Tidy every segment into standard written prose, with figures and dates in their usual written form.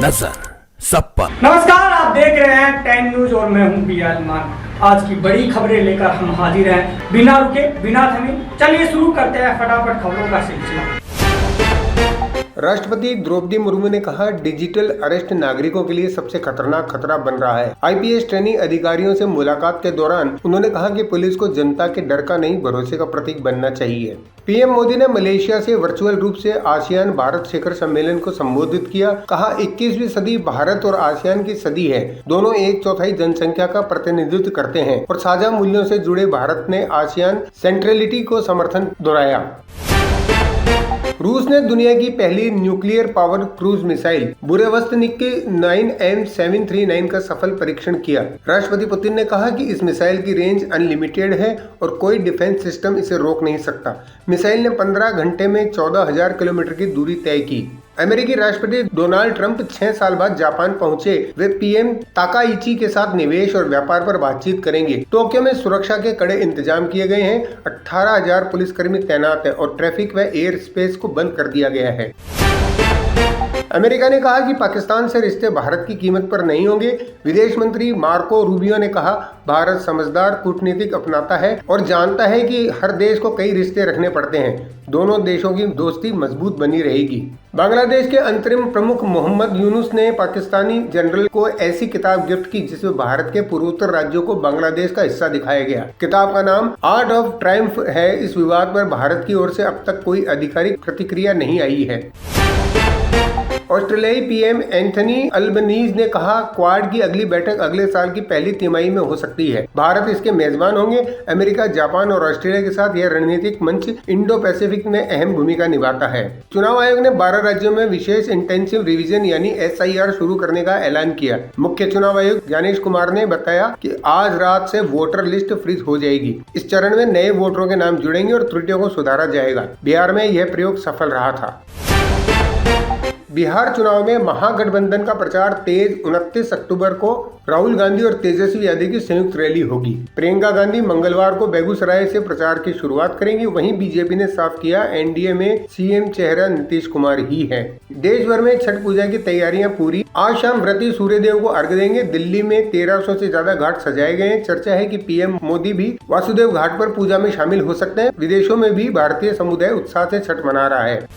नजर सब पर। नमस्कार, आप देख रहे हैं 10 न्यूज और मैं हूं बियालमान। आज की बड़ी खबरें लेकर हम हाजिर हैं, बिना रुके बिना थमे। चलिए शुरू करते हैं फटाफट खबरों का सिलसिला। राष्ट्रपति द्रौपदी मुर्मू ने कहा, डिजिटल अरेस्ट नागरिकों के लिए सबसे खतरनाक खतरा बन रहा है। आईपीएस ट्रेनिंग अधिकारियों से मुलाकात के दौरान उन्होंने कहा कि पुलिस को जनता के डर का नहीं, भरोसे का प्रतीक बनना चाहिए। पीएम मोदी ने मलेशिया से वर्चुअल रूप से आसियान भारत शिखर सम्मेलन को संबोधित किया। कहा, 21वीं सदी भारत और आसियान की सदी है। दोनों 1/4 जनसंख्या का प्रतिनिधित्व करते हैं और साझा मूल्यों से जुड़े भारत ने आसियान सेंट्रलिटी को समर्थन दोहराया। रूस ने दुनिया की पहली न्यूक्लियर पावर क्रूज मिसाइल बुरेवस्तनिक के 9M739 का सफल परीक्षण किया। राष्ट्रपति पुतिन ने कहा कि इस मिसाइल की रेंज अनलिमिटेड है और कोई डिफेंस सिस्टम इसे रोक नहीं सकता। मिसाइल ने 15 घंटे में 14,000 किलोमीटर की दूरी तय की। अमेरिकी राष्ट्रपति डोनाल्ड ट्रंप 6 साल बाद जापान पहुंचे। वे पीएम ताकाइची के साथ निवेश और व्यापार पर बातचीत करेंगे। टोक्यो में सुरक्षा के कड़े इंतजाम किए गए हैं। 18,000 पुलिसकर्मी तैनात है और ट्रैफिक व एयर स्पेस को बंद कर दिया गया है। अमेरिका ने कहा कि पाकिस्तान से रिश्ते भारत की कीमत पर नहीं होंगे। विदेश मंत्री मार्को रूबियो ने कहा, भारत समझदार कूटनीतिक अपनाता है और जानता है कि हर देश को कई रिश्ते रखने पड़ते हैं। दोनों देशों की दोस्ती मजबूत बनी रहेगी। बांग्लादेश के अंतरिम प्रमुख मोहम्मद यूनुस ने पाकिस्तानी जनरल को ऐसी किताब गिफ्ट की जिसमें भारत के पूर्वोत्तर राज्यों को बांग्लादेश का हिस्सा दिखाया गया। किताब का नाम आर्ट ऑफ ट्रायम्फ है। इस विवाद पर भारत की ओर से अब तक कोई आधिकारिक प्रतिक्रिया नहीं आई है। ऑस्ट्रेलियाई पीएम एंथनी अल्बनीज ने कहा, क्वाड की अगली बैठक अगले साल की पहली तिमाही में हो सकती है। भारत इसके मेजबान होंगे। अमेरिका, जापान और ऑस्ट्रेलिया के साथ यह रणनीतिक मंच इंडो पैसिफिक में अहम भूमिका निभाता है। चुनाव आयोग ने 12 राज्यों में विशेष इंटेंसिव रिवीजन यानी SIR शुरू करने का ऐलान किया। मुख्य चुनाव आयुक्त ज्ञानेश कुमार ने बताया कि आज रात से वोटर लिस्ट फ्रीज हो जाएगी। इस चरण में नए वोटरों के नाम जुड़ेंगे और त्रुटियों को सुधारा जाएगा। बिहार में यह प्रयोग सफल रहा था। बिहार चुनाव में महागठबंधन का प्रचार तेज। 29 अक्टूबर को राहुल गांधी और तेजस्वी यादव की संयुक्त रैली होगी। प्रियंका गांधी मंगलवार को बेगूसराय से प्रचार की शुरुआत करेंगी। वहीं बीजेपी ने साफ किया, एनडीए में सीएम चेहरा नीतीश कुमार ही है। देश भर में छठ पूजा की तैयारियां पूरी। आज शाम व्रती सूर्यदेव को अर्घ्य देंगे। दिल्ली में 1300 से ज्यादा घाट सजाए गए हैं। चर्चा है कि पीएम मोदी भी वासुदेव घाट पर पूजा में शामिल हो सकते हैं। विदेशों में भी भारतीय समुदाय उत्साह से छठ मना रहा है।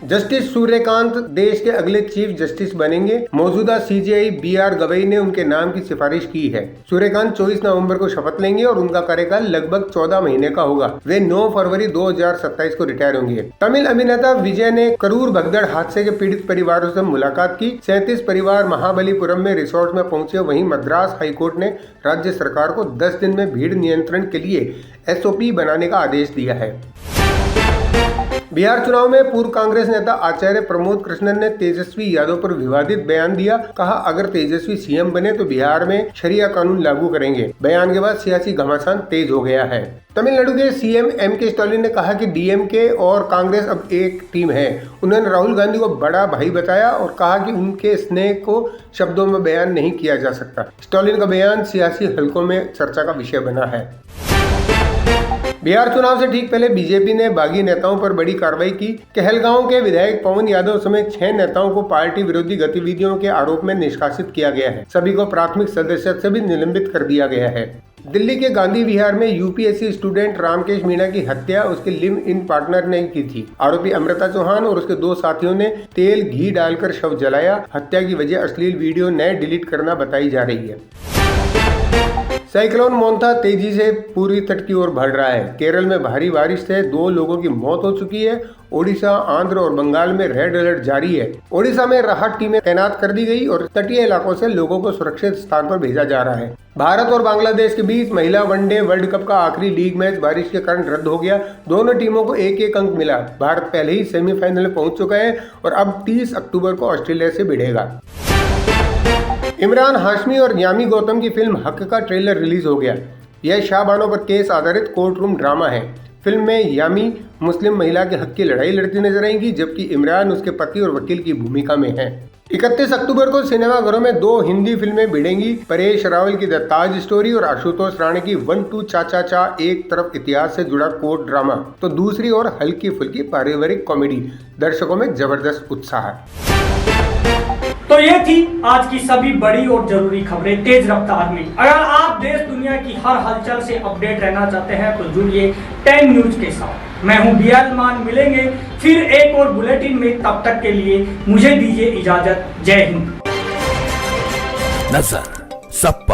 जस्टिस सूर्यकांत देश के अगले चीफ जस्टिस बनेंगे। मौजूदा CJI BR गवई ने उनके नाम की सिफारिश की है। सूर्यकांत 24 नवंबर को शपथ लेंगे और उनका कार्यकाल लगभग 14 महीने का होगा। वे 9 फरवरी 2027 को रिटायर होंगे। तमिल अभिनेता विजय ने करूर भगदड़ हादसे के पीड़ित परिवारों से मुलाकात की। 37 परिवार महाबलीपुरम में रिसोर्ट में पहुंचे। वहीं मद्रास हाईकोर्ट ने राज्य सरकार को 10 दिन में भीड़ नियंत्रण के लिए SOP बनाने का आदेश दिया है। बिहार चुनाव में पूर्व कांग्रेस नेता आचार्य प्रमोद कृष्णन ने तेजस्वी यादव पर विवादित बयान दिया। कहा, अगर तेजस्वी सीएम बने तो बिहार में शरिया कानून लागू करेंगे। बयान के बाद सियासी घमासान तेज हो गया है। तमिलनाडु के सीएम MK स्टालिन ने कहा कि DMK और कांग्रेस अब एक टीम है। उन्होंने राहुल गांधी को बड़ा भाई बताया और कहा कि उनके स्नेह को शब्दों में बयान नहीं किया जा सकता। स्टालिन का बयान सियासी हलकों में चर्चा का विषय बना है। बिहार चुनाव से ठीक पहले बीजेपी ने बागी नेताओं पर बड़ी कार्रवाई की। कहलगांव के विधायक पवन यादव समेत 6 नेताओं को पार्टी विरोधी गतिविधियों के आरोप में निष्कासित किया गया है। सभी को प्राथमिक सदस्यता से भी निलंबित कर दिया गया है। दिल्ली के गांधी विहार में UPSC स्टूडेंट रामकेश मीणा की हत्या उसके लिव इन पार्टनर ने की थी। आरोपी अमृता चौहान और उसके 2 साथियों ने तेल घी डालकर शव जलाया। हत्या की वजह अश्लील वीडियो न डिलीट करना बताई जा रही है। साइक्लोन मोंथा तेजी से पूर्वी तट की ओर बढ़ रहा है। केरल में भारी बारिश से 2 लोगों की मौत हो चुकी है। ओडिशा, आंध्र और बंगाल में रेड अलर्ट जारी है। ओडिशा में राहत टीमें तैनात कर दी गई और तटीय इलाकों से लोगों को सुरक्षित स्थान पर भेजा जा रहा है। भारत और बांग्लादेश के बीच महिला वनडे वर्ल्ड कप का आखिरी लीग मैच बारिश के कारण रद्द हो गया। दोनों टीमों को 1-1 अंक मिला। भारत पहले ही सेमीफाइनल में पहुंच चुका है और अब 30 अक्टूबर को ऑस्ट्रेलिया से भिड़ेगा। इमरान हाशमी और यामी गौतम की फिल्म हक का ट्रेलर रिलीज हो गया। यह शाहबानो पर केस आधारित कोर्ट रूम ड्रामा है। फिल्म में यामी मुस्लिम महिला के हक की लड़ाई लड़ती नजर आएंगी, जबकि इमरान उसके पति और वकील की भूमिका में है। 31 अक्टूबर को सिनेमाघरों में 2 हिंदी फिल्में भिड़ेंगी। परेश रावल की द ताज स्टोरी और आशुतोष राणे की 1-2 चा चा। एक तरफ इतिहास से जुड़ा कोर्ट ड्रामा तो दूसरी ओर हल्की फुल्की पारिवारिक कॉमेडी। दर्शकों में जबरदस्त उत्साह है। ये थी आज की सभी बड़ी और जरूरी खबरें तेज रफ्तार में। अगर आप देश दुनिया की हर हलचल से अपडेट रहना चाहते हैं तो जुड़िए 10 न्यूज के साथ। मैं हूं बियाल मान, मिलेंगे फिर एक और बुलेटिन में। तब तक के लिए मुझे दीजिए इजाजत। जय हिंद। नजर सब